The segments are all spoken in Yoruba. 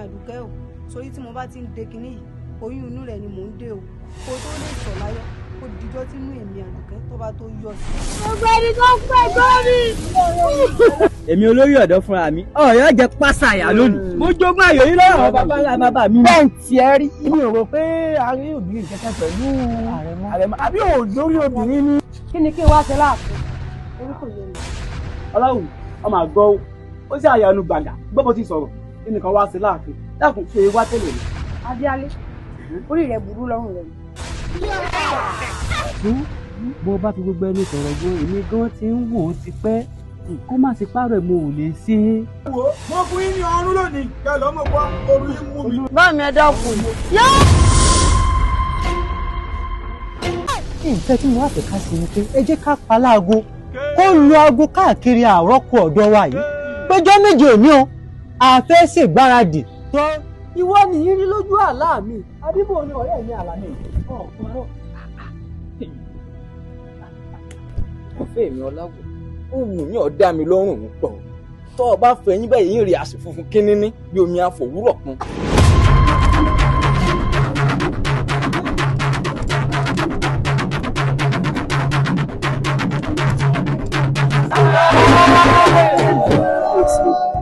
Àdùkẹ́ o sórí tí mo bá ti ń de kinní yìí oyún inú rẹ̀ ni mò ń dé o kó tó lè sọ láyọ̀ kó dijọ́ tí inú èmi Àdùkẹ́ tó bá tó yọ sí. gbogbo ẹni tó ń pẹ́ gbọ́rí. èmi olórí ọ̀dọ́ fúnra mi ọ̀yọ́ jẹ pásá àyà lónìí mo jogún ayò yìí lọ́wọ́ bàbá ńlá bàbá mi. bẹ́ẹ̀ tí ẹ rí mi ò rò pé àárín obìnrin kẹ̀kẹ́ pẹ̀lú àrẹ̀mọ àbí òjòrí obìnrin ní. kí ni kí n wá ṣe láàfin orí kò yé mi. ọlọ́run ọmọ àgọ́ ó sì àyànnu gbàgà gbọ́ bó ti sọ̀rọ̀ kí nìkan wá sí láàfin dákun ṣe wá tẹ́lẹ̀ mi. adéálé orí rẹ̀ burú lọ́rùn rẹ̀. bó bá fi gbogbo ẹni sọ̀rọ̀ gan èmi gan ti ń wò ó ti pẹ́ kó má ti pààrọ̀ mo ò lè ṣe é. wo mo fún yín ní ọrùn lónìí kẹ lọ́mọ wá orí yín mú mi. bá mi ẹ dákun. nǹkan tí mo wá fẹ́ ká sí ni pé ẹ jẹ́ ká pa láago kó lu aago káàkiri àrọ́kù ọ̀dọ́ wa yìí péjọ́ méje òní o àfẹ́ ṣègbáradì tó ìwọ nìyí rí lójú àlá mi àbíbò ni ọ̀rẹ́ mi àlá mi. ọ̀fẹ́ mi ọláwọ̀ ó wù mí ọ̀dá mi lọ́rùn ń pọ̀ tọ́ ọ bá fẹ̀yìn báyìí yín rí àsì funfun kínníní bí omi àfòwúrọ̀ kún.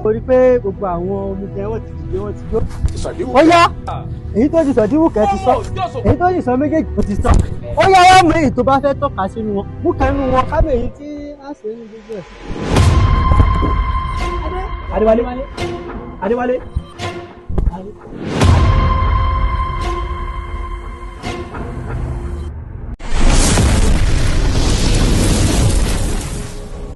mo rí pé gbogbo àwọn omidan wọn ti dìde wọn ti jó. ó yá èyí tó ti sọ díwùkẹ́ ti sọ èyí tó ti sọ méjèèjì tó ti sọ ó yá wá mú èyí tó bá fẹ́ tọ́ka sínú wọn mú kẹ́nu wọn ká mọ̀ èyí tí a ṣe ní gbogbo ẹ̀. Adéwálé.